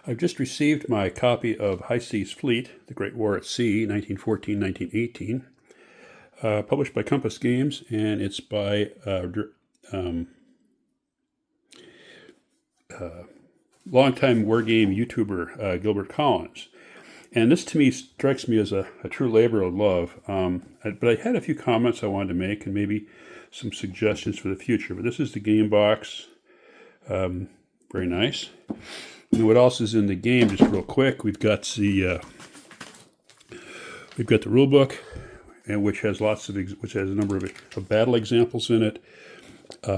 I've just received my copy of High Seas Fleet, The Great War at Sea, 1914-1918, published by Compass Games, and it's by longtime war game YouTuber Gilbert Collins. And this to me strikes me as a true labor of love. But I had a few comments I wanted to make and maybe some suggestions for the future. But this is the game box. Very nice. And what else is in the game? Just real quick, we've got the rule book, and which has a number of battle examples in it.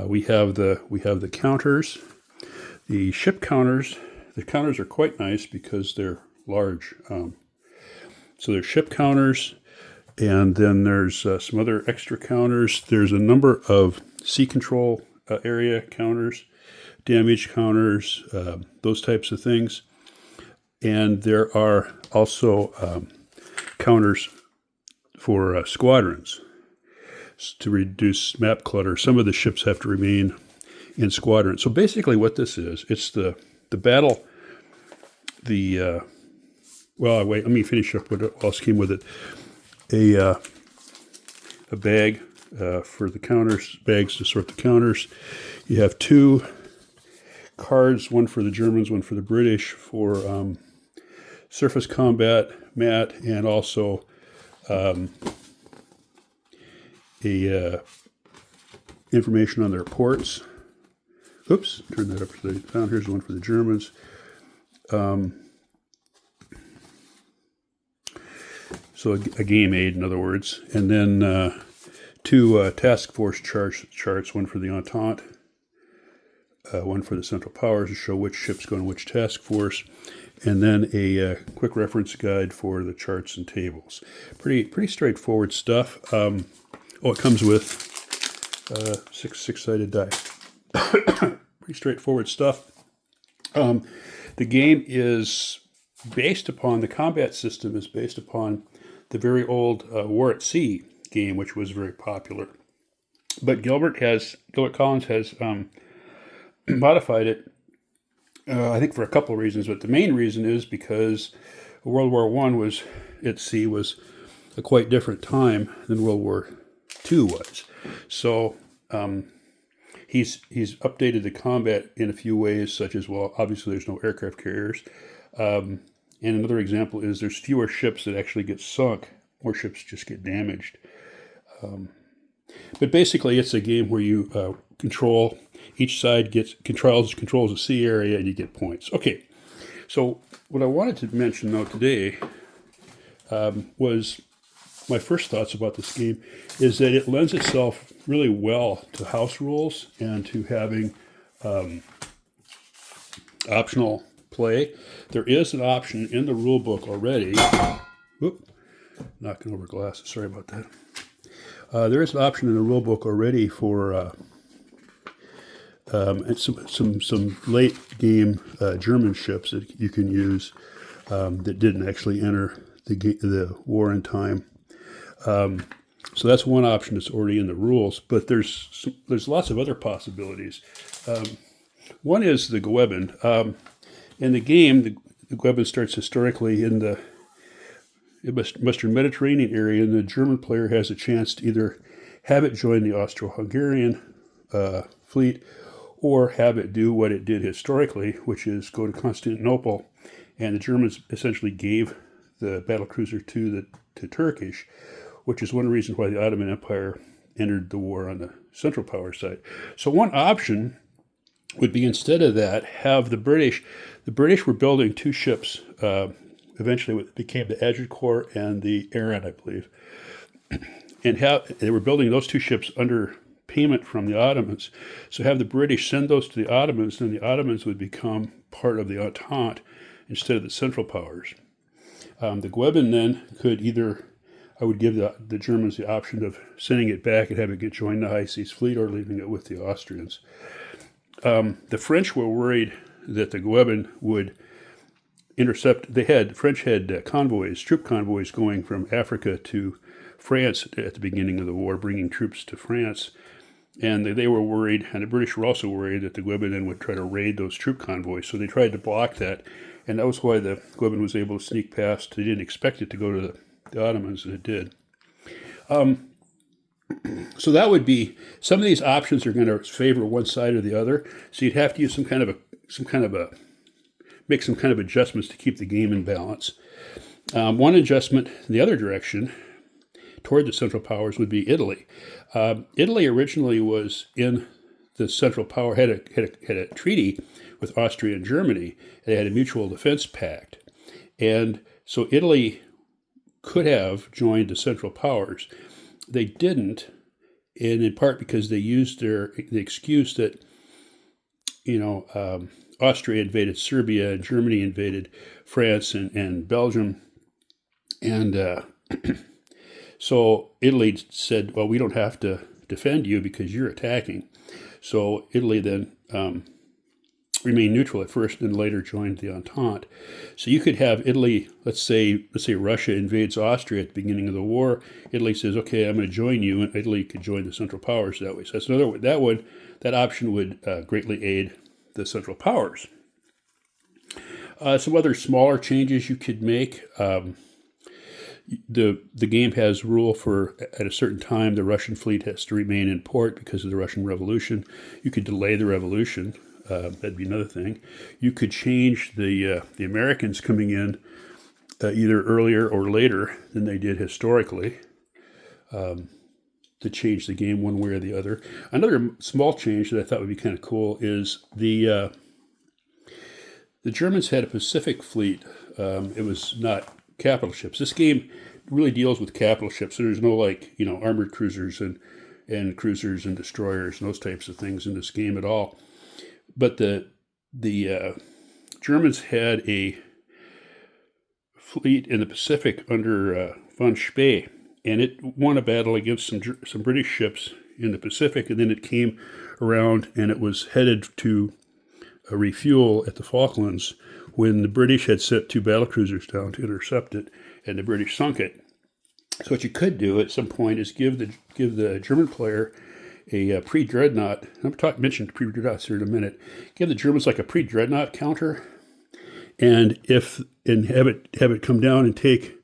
We have the counters, the ship counters. The counters are quite nice because they're large. So there's ship counters, and then there's some other extra counters. There's a number of sea control area counters, damage counters, those types of things. And there are also counters for squadrons to reduce map clutter. Some of the ships have to remain in squadrons. So basically what this is, it's the battle, well, wait, let me finish up what else came with it. A bag for the counters, bags to sort the counters. You have two cards, one for the Germans, one for the British, for surface combat mat, and also information on their ports. Oops, turn that up to the down. Here's one for the Germans. So a game aid, in other words, and then two task force charts, one for the Entente, one for the Central Powers to show which ships go in which task force, and then a quick reference guide for the charts and tables. Pretty straightforward stuff. It comes with six-sided die. Pretty straightforward stuff. The game is based upon, the combat system is based upon the very old War at Sea game, which was very popular. But Gilbert Collins has modified it, I think for a couple of reasons, but the main reason is because World War I at sea was a quite different time than World War II was. So he's updated the combat in a few ways, such as, well, obviously there's no aircraft carriers. And another example is there's fewer ships that actually get sunk. More ships just get damaged. But basically, it's a game where you control, each side controls a sea area, and you get points. Okay, so what I wanted to mention, though, today was my first thoughts about this game is that it lends itself really well to house rules and to having optional play. There is an option in the rule book already. Whoop, knocking over glasses. Sorry about that. There is an option in the rule book already for some late game German ships that you can use that didn't actually enter the war in time. So that's one option that's already in the rules. But there's lots of other possibilities. One is the Geweben. In the game, the Geweben starts historically in the Western Mediterranean area, and the German player has a chance to either have it join the Austro-Hungarian fleet or have it do what it did historically, which is go to Constantinople, and the Germans essentially gave the battlecruiser to Turkish, which is one reason why the Ottoman Empire entered the war on the Central Power side. So one option would be, instead of that, have the British were building two ships, eventually it became the Agincourt and the Arran, I believe, and they were building those two ships under payment from the Ottomans. So have the British send those to the Ottomans, and the Ottomans would become part of the Entente instead of the Central Powers. The Geweben then could either, I would give the Germans the option of sending it back and having it join the High Seas Fleet, or leaving it with the Austrians. The French were worried that the Geweben would intercept. The French had convoys, troop convoys, going from Africa to France at the beginning of the war, bringing troops to France. And they were worried, and the British were also worried that the Guibanan would try to raid those troop convoys. So they tried to block that, and that was why the Guibanan was able to sneak past. They didn't expect it to go to the Ottomans, and it did. So that would be, some of these options are going to favor one side or the other. So you'd have to use make some kind of adjustments to keep the game in balance. One adjustment in the other direction toward the Central Powers would be Italy. Italy originally was in the Central Power, had a treaty with Austria and Germany. They had a mutual defense pact. And so Italy could have joined the Central Powers. They didn't, and in part because they used the excuse that, Austria invaded Serbia and Germany invaded France and Belgium. And so Italy said, well, we don't have to defend you because you're attacking. So Italy then remained neutral at first and later joined the Entente. So you could have Italy, let's say Russia invades Austria at the beginning of the war. Italy says, okay, I'm going to join you, and Italy could join the Central Powers that way. So that's another way. That option would greatly aid the Central Powers. Some other smaller changes you could make. The game has rule for at a certain time the Russian fleet has to remain in port because of the Russian Revolution. You could delay the revolution. That'd be another thing. You could change the Americans coming in either earlier or later than they did historically to change the game one way or the other. Another small change that I thought would be kind of cool is the Germans had a Pacific fleet. It was not capital ships. This game really deals with capital ships. So there's no armored cruisers and cruisers and destroyers and those types of things in this game at all. But the Germans had a fleet in the Pacific under von Spee, and it won a battle against some British ships in the Pacific, and then it came around and it was headed to refuel at the Falklands when the British had sent 2 battlecruisers down to intercept it, and the British sunk it. So what you could do at some point is give the German player a pre-dreadnought. I'm mention pre-dreadnoughts here in a minute. Give the Germans like a pre-dreadnought counter, and have it come down and take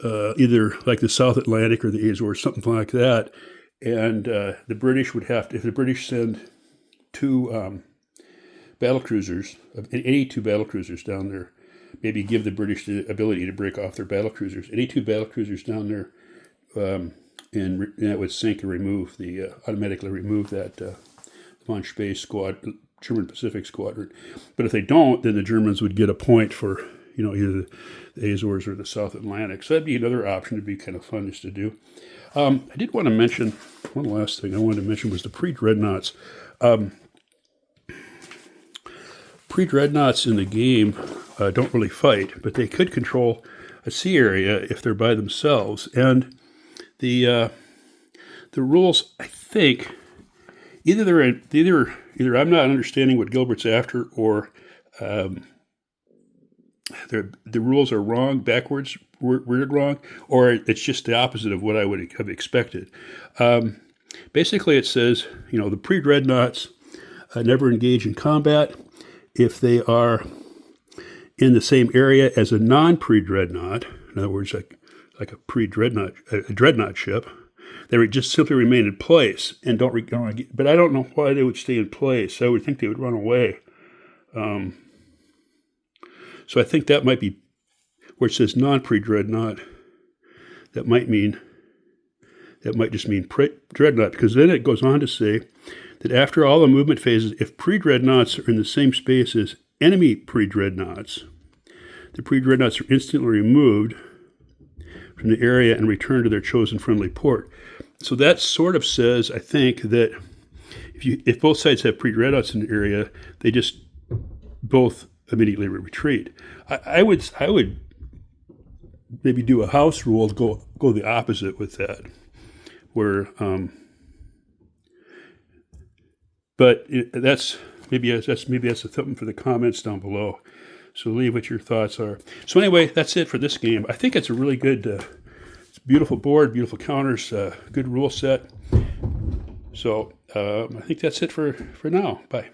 either like the South Atlantic or the Azores, something like that. And the British would have to, if the British send 2 battlecruisers, any 2 battlecruisers down there, maybe give the British the ability to break off their battlecruisers. Any 2 battlecruisers down there, and that would sink and automatically remove that von Spee German Pacific squadron. But if they don't, then the Germans would get a point for either the Azores or the South Atlantic. So that'd be another option. It'd be kind of fun just to do. I did want to mention one last thing. I wanted to mention was the pre-dreadnoughts. Pre-dreadnoughts in the game don't really fight, but they could control a sea area if they're by themselves. And the rules, I think, either I'm not understanding what Gilbert's after, or the rules are wrong, backwards, worded wrong, or it's just the opposite of what I would have expected. Basically, it says, the pre-dreadnoughts never engage in combat if they are in the same area as a non-pre-dreadnought. In other words, like a pre-dreadnought, a dreadnought ship. They would just simply remain in place and don't. But I don't know why they would stay in place. I would think they would run away. So I think that might be where it says non-pre-dreadnought. That might just mean dreadnought, because then it goes on to say that after all the movement phases, if pre-dreadnoughts are in the same space as enemy pre-dreadnoughts, the pre-dreadnoughts are instantly removed from the area and returned to their chosen friendly port. So that sort of says, I think, that if both sides have pre-dreadnoughts in the area, they just both immediately retreat. I would maybe do a house rule to go the opposite with that, where but that's something for the comments down below. So leave what your thoughts are. So anyway, that's it for this game. I think it's a really good, it's a beautiful board, beautiful counters, good rule set. So I think that's it for now. Bye.